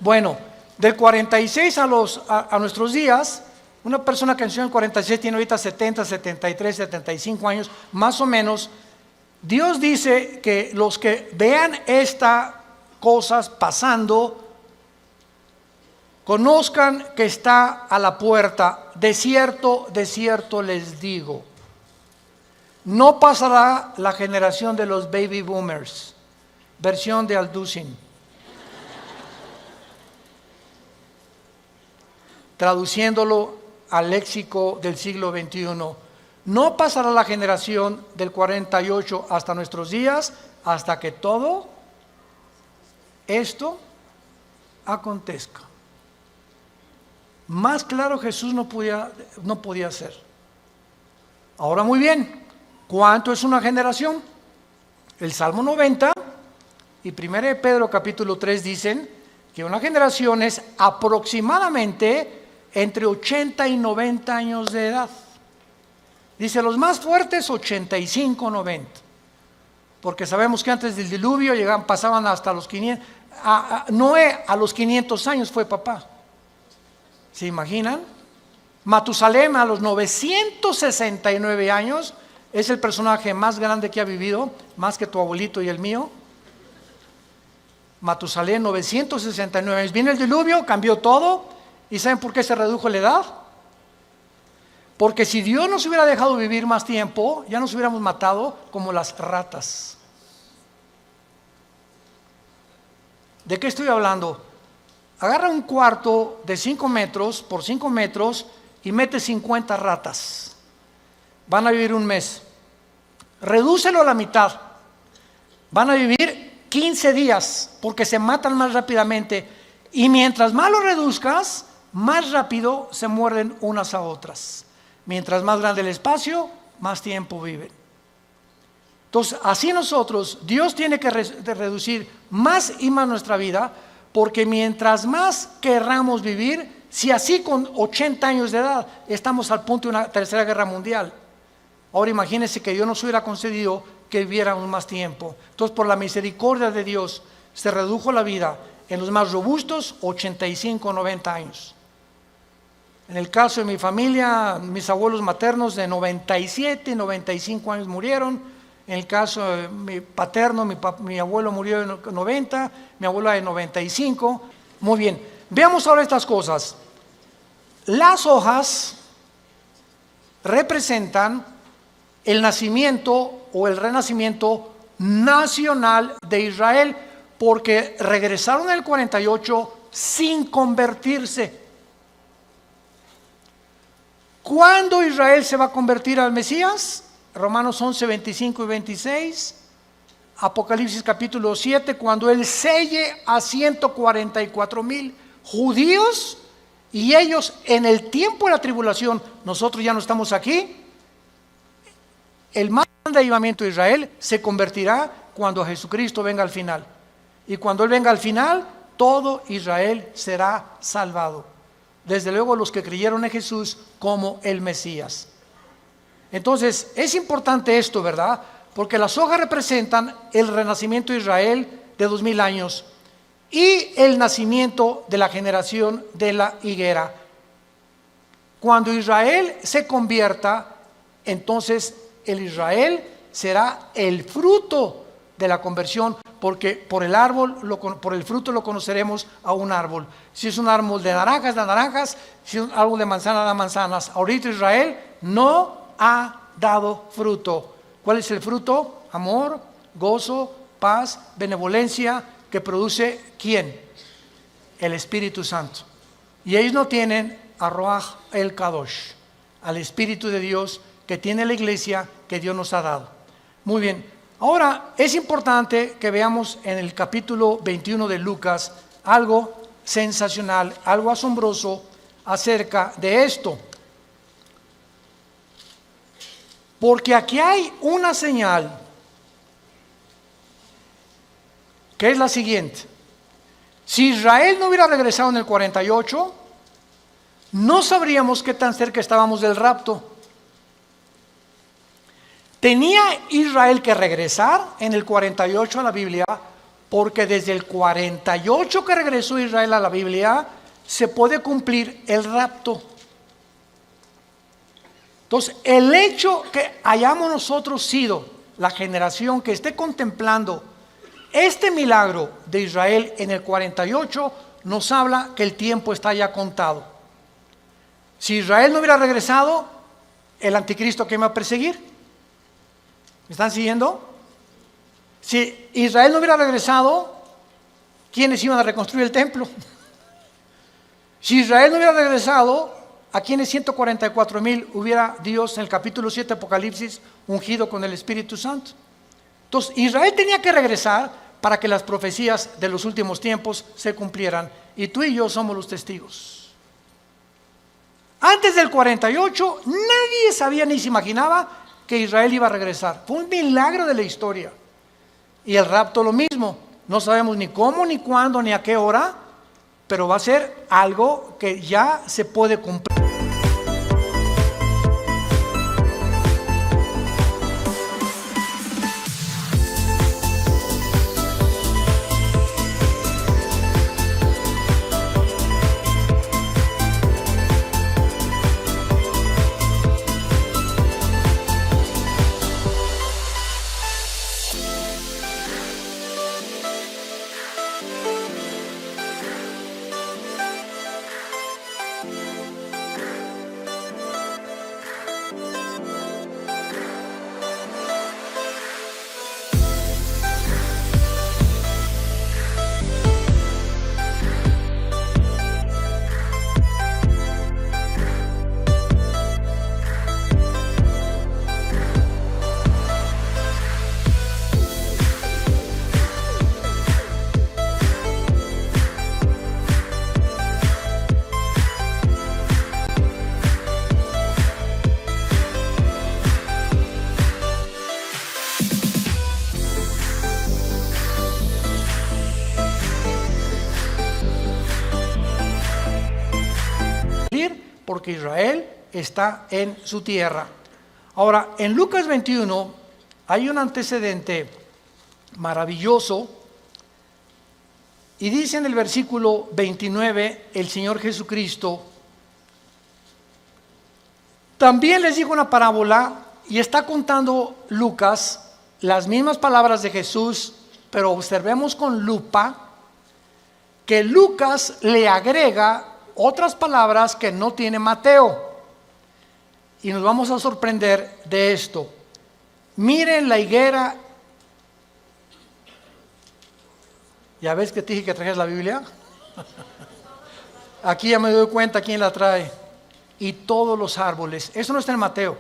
Bueno, del 46 a nuestros días, una persona que nació en el 46 tiene ahorita 70, 73, 75 años, más o menos. Dios dice que los que vean estas cosas pasando, conozcan que está a la puerta. De cierto les digo, no pasará la generación de los baby boomers. Versión de Alducin. Traduciéndolo al léxico del siglo XXI. No pasará la generación del 48 hasta nuestros días, hasta que todo esto acontezca. Más claro Jesús no podía ser. Ahora muy bien, ¿cuánto es una generación? El Salmo 90 y 1 de Pedro capítulo 3 dicen que una generación es aproximadamente entre 80 y 90 años de edad. Dice los más fuertes 85, 90. Porque sabemos que antes del diluvio pasaban hasta los 500. Noé a los 500 años fue papá. ¿Se imaginan? Matusalem a los 969 años es el personaje más grande que ha vivido, más que tu abuelito y el mío. Matusalem, 969 años. Viene el diluvio, cambió todo. ¿Y saben por qué se redujo la edad? Porque si Dios nos hubiera dejado vivir más tiempo, ya nos hubiéramos matado como las ratas. ¿De qué estoy hablando? Agarra un cuarto de 5 metros por 5 metros y mete 50 ratas. Van a vivir un mes. Redúcelo a la mitad. Van a vivir 15 días porque se matan más rápidamente. Y mientras más lo reduzcas, más rápido se muerden unas a otras. Mientras más grande el espacio, más tiempo viven. Entonces, así nosotros, Dios tiene que reducir más y más nuestra vida, porque mientras más querramos vivir, si así con 80 años de edad estamos al punto de una tercera guerra mundial, ahora imagínense que Dios nos hubiera concedido que viviéramos más tiempo. Entonces, por la misericordia de Dios, se redujo la vida en los más robustos, 85, 90 años. En el caso de mi familia, mis abuelos maternos de 97, 95 años murieron. En el caso de mi paterno, mi abuelo murió de 90, mi abuela de 95. Muy bien, veamos ahora estas cosas. Las hojas representan el nacimiento o el renacimiento nacional de Israel, porque regresaron en el 48 sin convertirse. ¿Cuándo Israel se va a convertir al Mesías? Romanos 11, 25 y 26. Apocalipsis capítulo 7, cuando Él selle a 144,000 judíos, y ellos en el tiempo de la tribulación, nosotros ya no estamos aquí, el más grande avivamiento de Israel se convertirá cuando Jesucristo venga al final. Y cuando Él venga al final, todo Israel será salvado. Desde luego los que creyeron en Jesús como el Mesías. Entonces, es importante esto, ¿verdad? Porque las hojas representan el renacimiento de Israel de 2000 años y el nacimiento de la generación de la higuera. Cuando Israel se convierta, entonces el Israel será el fruto de la conversión, porque por el árbol, por el fruto lo conoceremos a un árbol. Si es un árbol de naranjas, da naranjas; si es un árbol de manzana, da manzanas. Ahorita Israel no ha dado fruto. ¿Cuál es el fruto? Amor, gozo, paz, benevolencia, que produce ¿quién? El Espíritu Santo. Y ellos no tienen a Ruach el Kadosh, al Espíritu de Dios que tiene la iglesia que Dios nos ha dado. Muy bien, ahora es importante que veamos en el capítulo 21 de Lucas algo sensacional, algo asombroso acerca de esto. Porque aquí hay una señal que es la siguiente. Si Israel no hubiera regresado en el 48, no sabríamos qué tan cerca estábamos del rapto. Tenía Israel que regresar en el 48 a la Biblia, porque desde el 48 que regresó Israel a la Biblia, se puede cumplir el rapto. Entonces, el hecho que hayamos nosotros sido la generación que esté contemplando este milagro de Israel en el 48, nos habla que el tiempo está ya contado. Si Israel no hubiera regresado, el anticristo, ¿quién va a perseguir? ¿Me están siguiendo? Si Israel no hubiera regresado, ¿quiénes iban a reconstruir el templo? Si Israel no hubiera regresado, ¿a quiénes 144,000 hubiera Dios en el capítulo 7 de Apocalipsis ungido con el Espíritu Santo? Entonces, Israel tenía que regresar para que las profecías de los últimos tiempos se cumplieran. Y tú y yo somos los testigos. Antes del 48, nadie sabía ni se imaginaba que Israel iba a regresar. Fue un milagro de la historia. Y el rapto lo mismo. No sabemos ni cómo, ni cuándo, ni a qué hora, pero va a ser algo que ya se puede cumplir. Porque Israel está en su tierra. Ahora, en Lucas 21 hay un antecedente maravilloso, y dice en el versículo 29 el Señor Jesucristo: también les dijo una parábola, y está contando Lucas las mismas palabras de Jesús, pero observemos con lupa que Lucas le agrega otras palabras que no tiene Mateo. Y nos vamos a sorprender de esto. Miren la higuera. ¿Ya ves que te dije que trajes la Biblia? Aquí ya me doy cuenta quién la trae. Y todos los árboles. Eso no está en Mateo.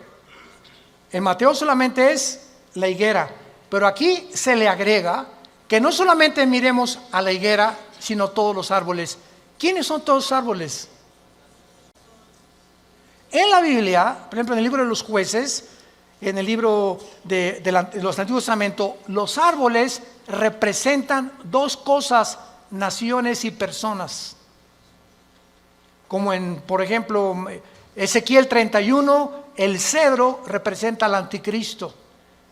En Mateo solamente es la higuera. Pero aquí se le agrega que no solamente miremos a la higuera, sino todos los árboles. ¿Quiénes son todos los árboles? En la Biblia, por ejemplo, en el libro de los Jueces, en el libro de los Antiguos Testamentos, los árboles representan dos cosas: naciones y personas. Como en, por ejemplo, Ezequiel 31, el cedro representa al anticristo.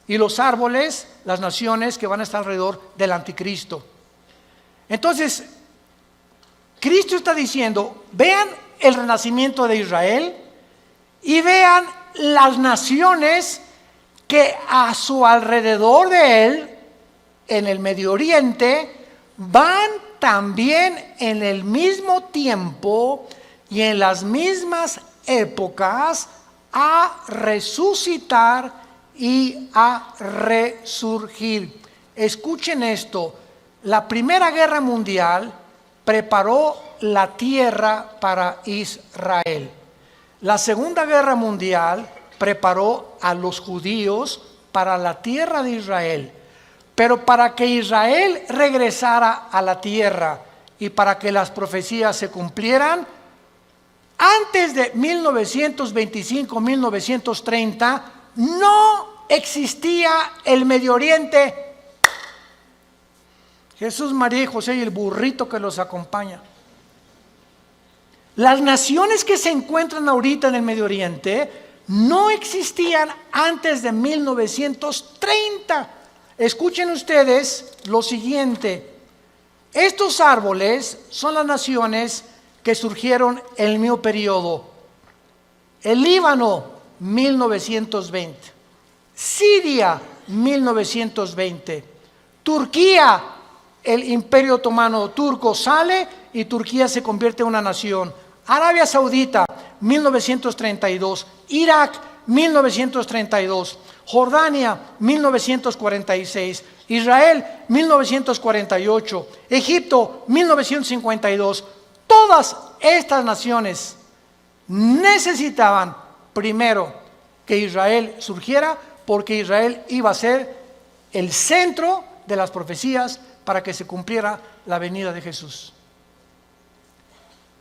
Y los árboles, las naciones que van a estar alrededor del anticristo. Entonces, Cristo está diciendo, vean el renacimiento de Israel y vean las naciones que a su alrededor de él, en el Medio Oriente, van también en el mismo tiempo y en las mismas épocas a resucitar y a resurgir. Escuchen esto: la Primera Guerra Mundial preparó la tierra para Israel. La Segunda Guerra Mundial preparó a los judíos para la tierra de Israel. Pero para que Israel regresara a la tierra y para que las profecías se cumplieran, antes de 1925-1930 no existía el Medio Oriente. Jesús, María y José y el burrito que los acompaña. Las naciones que se encuentran ahorita en el Medio Oriente no existían antes de 1930. Escuchen ustedes lo siguiente: estos árboles son las naciones que surgieron en el mismo periodo. El Líbano, 1920. Siria, 1920. Turquía, el Imperio Otomano turco sale y Turquía se convierte en una nación. Arabia Saudita, 1932. Irak, 1932. Jordania, 1946. Israel, 1948. Egipto, 1952. Todas estas naciones necesitaban primero que Israel surgiera, porque Israel iba a ser el centro de las profecías para que se cumpliera la venida de Jesús.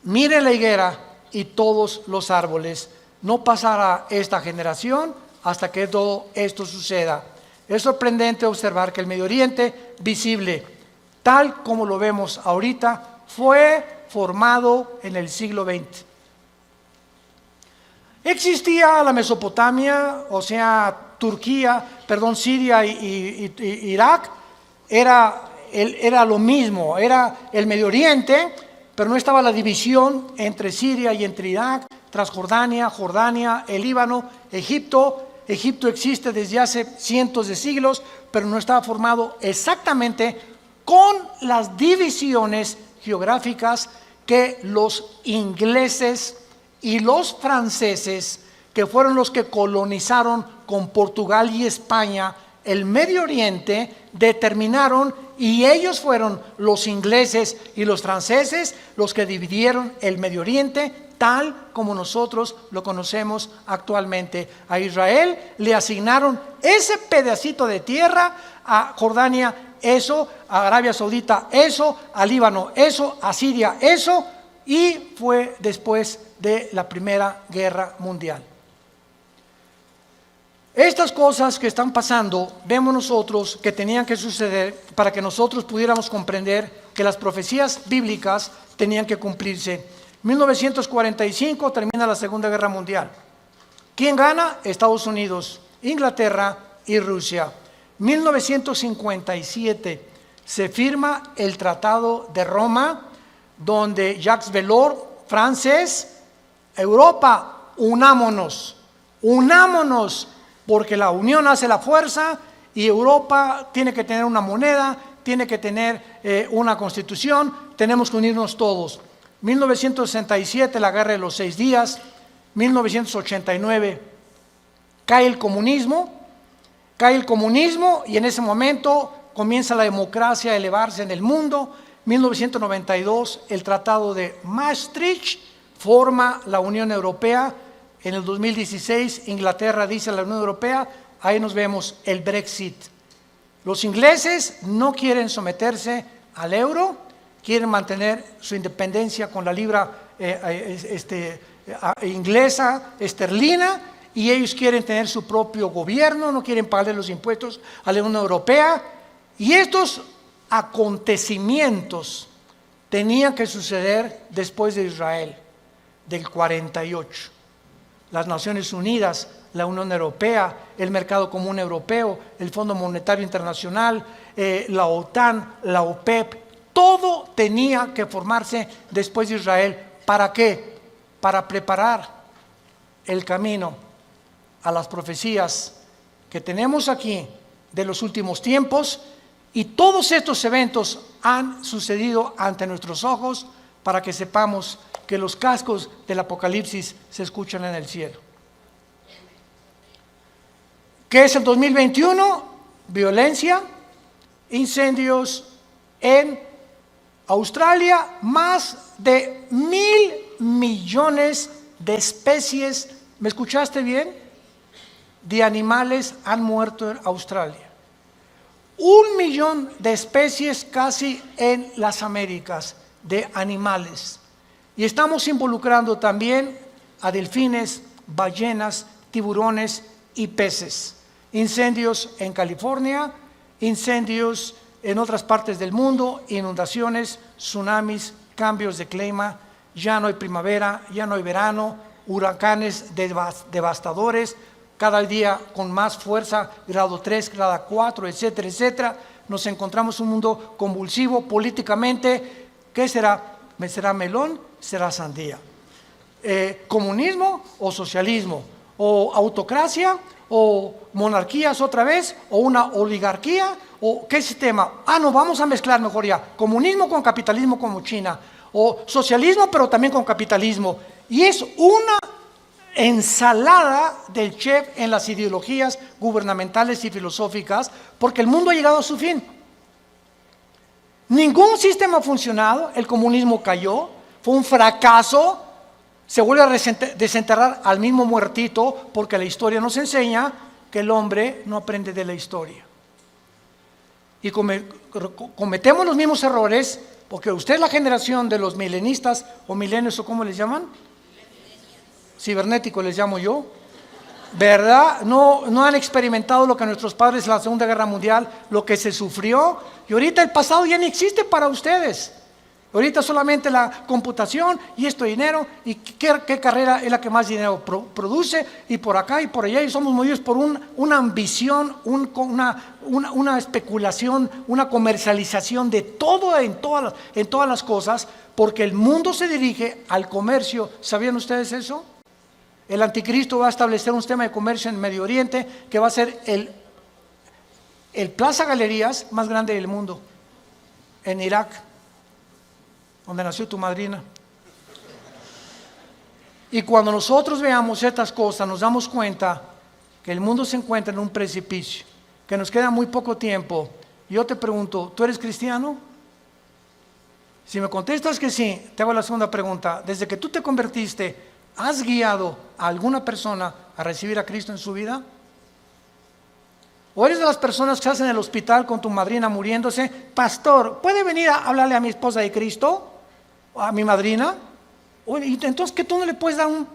Miren la higuera y todos los árboles. No pasará esta generación hasta que todo esto suceda. Es sorprendente observar que el Medio Oriente visible, tal como lo vemos ahorita, fue formado en el siglo XX. Existía la Mesopotamia, o sea, Siria y Irak, era lo mismo, era el Medio Oriente, pero no estaba la división entre Siria y entre Irak, Transjordania, Jordania, el Líbano, Egipto. Egipto existe desde hace cientos de siglos, pero no estaba formado exactamente con las divisiones geográficas que los ingleses y los franceses, que fueron los que colonizaron con Portugal y España el Medio Oriente, determinaron, y ellos fueron los ingleses y los franceses los que dividieron el Medio Oriente tal como nosotros lo conocemos actualmente. A Israel le asignaron ese pedacito de tierra, a Jordania eso, a Arabia Saudita eso, a Líbano eso, a Siria eso, y fue después de la Primera Guerra Mundial. Estas cosas que están pasando, vemos nosotros que tenían que suceder para que nosotros pudiéramos comprender que las profecías bíblicas tenían que cumplirse. 1945 termina la Segunda Guerra Mundial. ¿Quién gana? Estados Unidos, Inglaterra y Rusia. 1957 se firma el Tratado de Roma, donde Jacques Delors, francés, Europa, unámonos, porque la unión hace la fuerza y Europa tiene que tener una moneda, tiene que tener una constitución, tenemos que unirnos todos. 1967, la Guerra de los 6 días. 1989, cae el comunismo y en ese momento comienza la democracia a elevarse en el mundo. 1992, el Tratado de Maastricht forma la Unión Europea. En el 2016, Inglaterra dice a la Unión Europea, ahí nos vemos el Brexit. Los ingleses no quieren someterse al euro, quieren mantener su independencia con la libra inglesa, esterlina, y ellos quieren tener su propio gobierno, no quieren pagarle los impuestos a la Unión Europea. Y estos acontecimientos tenían que suceder después de Israel, del 48. Las Naciones Unidas, la Unión Europea, el Mercado Común Europeo, el Fondo Monetario Internacional, la OTAN, la OPEP, todo tenía que formarse después de Israel. ¿Para qué? Para preparar el camino a las profecías que tenemos aquí de los últimos tiempos, y todos estos eventos han sucedido ante nuestros ojos para que sepamos que los cascos del Apocalipsis se escuchan en el cielo. ¿Qué es el 2021? Violencia, incendios en Australia, más de 1,000 millones de especies, ¿me escuchaste bien?, de animales han muerto en Australia. 1 millón de especies casi en las Américas de animales. Y estamos involucrando también a delfines, ballenas, tiburones y peces. Incendios en California, incendios en otras partes del mundo, inundaciones, tsunamis, cambios de clima, ya no hay primavera, ya no hay verano, huracanes devastadores, cada día con más fuerza, grado 3, grado 4, etcétera, etcétera. Nos encontramos en un mundo convulsivo políticamente. ¿Qué será? ¿Será melón? ¿Será sandía? ¿Comunismo o socialismo? ¿O autocracia? ¿O monarquías otra vez? ¿O una oligarquía? ¿O qué sistema? No, vamos a mezclar mejor ya. Comunismo con capitalismo como China. O socialismo pero también con capitalismo. Y es una ensalada del chef en las ideologías gubernamentales y filosóficas, porque el mundo ha llegado a su fin. Ningún sistema ha funcionado, el comunismo cayó, fue un fracaso, se vuelve a desenterrar al mismo muertito, porque la historia nos enseña que el hombre no aprende de la historia. Y cometemos los mismos errores, porque usted es la generación de los milenistas o milenios, o ¿cómo les llaman? Cibernético les llamo yo, ¿verdad? No han experimentado lo que nuestros padres en la Segunda Guerra Mundial, lo que se sufrió, y ahorita el pasado ya no existe para ustedes. Ahorita solamente la computación y esto dinero, y qué carrera es la que más dinero produce, y por acá y por allá, y somos movidos por una ambición, una especulación, una comercialización de todo en todas las cosas, porque el mundo se dirige al comercio. ¿Sabían ustedes eso? El anticristo va a establecer un sistema de comercio en Medio Oriente que va a ser el Plaza Galerías más grande del mundo, en Irak, donde nació tu madrina. Y cuando nosotros veamos estas cosas, nos damos cuenta que el mundo se encuentra en un precipicio, que nos queda muy poco tiempo. Yo te pregunto, ¿tú eres cristiano? Si me contestas que sí, te hago la segunda pregunta. Desde que tú te convertiste, ¿has guiado a alguna persona a recibir a Cristo en su vida? ¿O eres de las personas que estás en el hospital con tu madrina muriéndose? Pastor, ¿puede venir a hablarle a mi esposa de Cristo? ¿O a mi madrina? Entonces, ¿que tú no le puedes dar un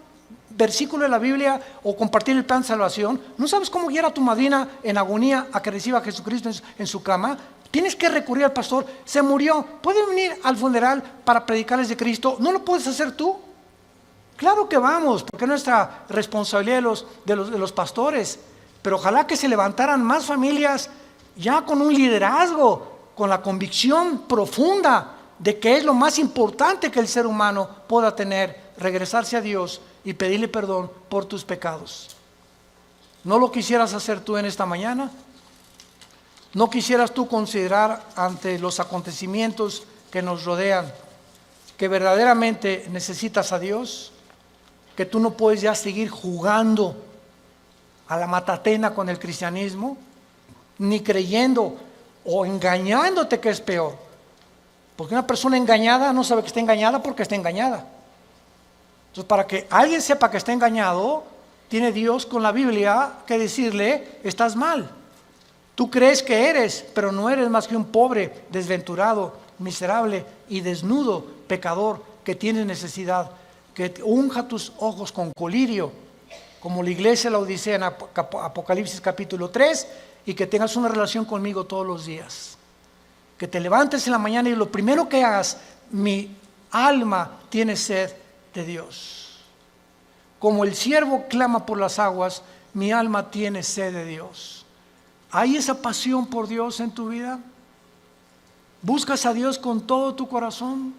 versículo de la Biblia o compartir el plan de salvación? ¿No sabes cómo guiar a tu madrina en agonía a que reciba a Jesucristo en su cama? Tienes que recurrir al pastor. Se murió, ¿puede venir al funeral para predicarles de Cristo? ¿No lo puedes hacer tú? Claro que vamos, porque es nuestra responsabilidad de los pastores. Pero ojalá que se levantaran más familias ya con un liderazgo, con la convicción profunda de que es lo más importante que el ser humano pueda tener, regresarse a Dios y pedirle perdón por tus pecados. ¿No lo quisieras hacer tú en esta mañana? ¿No quisieras tú considerar ante los acontecimientos que nos rodean que verdaderamente necesitas a Dios, que tú no puedes ya seguir jugando a la matatena con el cristianismo, ni creyendo o engañándote, que es peor. Porque una persona engañada no sabe que está engañada porque está engañada. Entonces, para que alguien sepa que está engañado, tiene Dios con la Biblia que decirle: estás mal. Tú crees que eres, pero no eres más que un pobre, desventurado, miserable y desnudo pecador que tiene necesidad. Que unja tus ojos con colirio, como la iglesia de la Odisea en Apocalipsis capítulo 3, y que tengas una relación conmigo todos los días. Que te levantes en la mañana y lo primero que hagas: mi alma tiene sed de Dios. Como el siervo clama por las aguas, mi alma tiene sed de Dios. ¿Hay esa pasión por Dios en tu vida? ¿Buscas a Dios con todo tu corazón?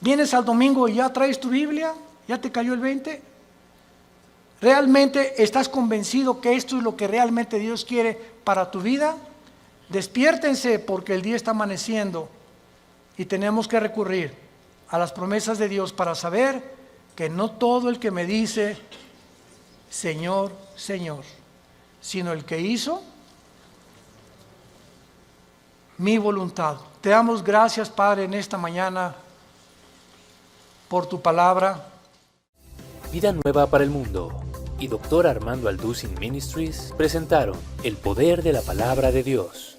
¿Vienes al domingo y ya traes tu Biblia? ¿Ya te cayó el 20? ¿Realmente estás convencido que esto es lo que realmente Dios quiere para tu vida? Despiértense, porque el día está amaneciendo y tenemos que recurrir a las promesas de Dios para saber que no todo el que me dice Señor, Señor, sino el que hizo mi voluntad. Te damos gracias, Padre, en esta mañana por tu palabra. Vida Nueva para el Mundo y Dr. Armando Alducin Ministries presentaron El Poder de la Palabra de Dios.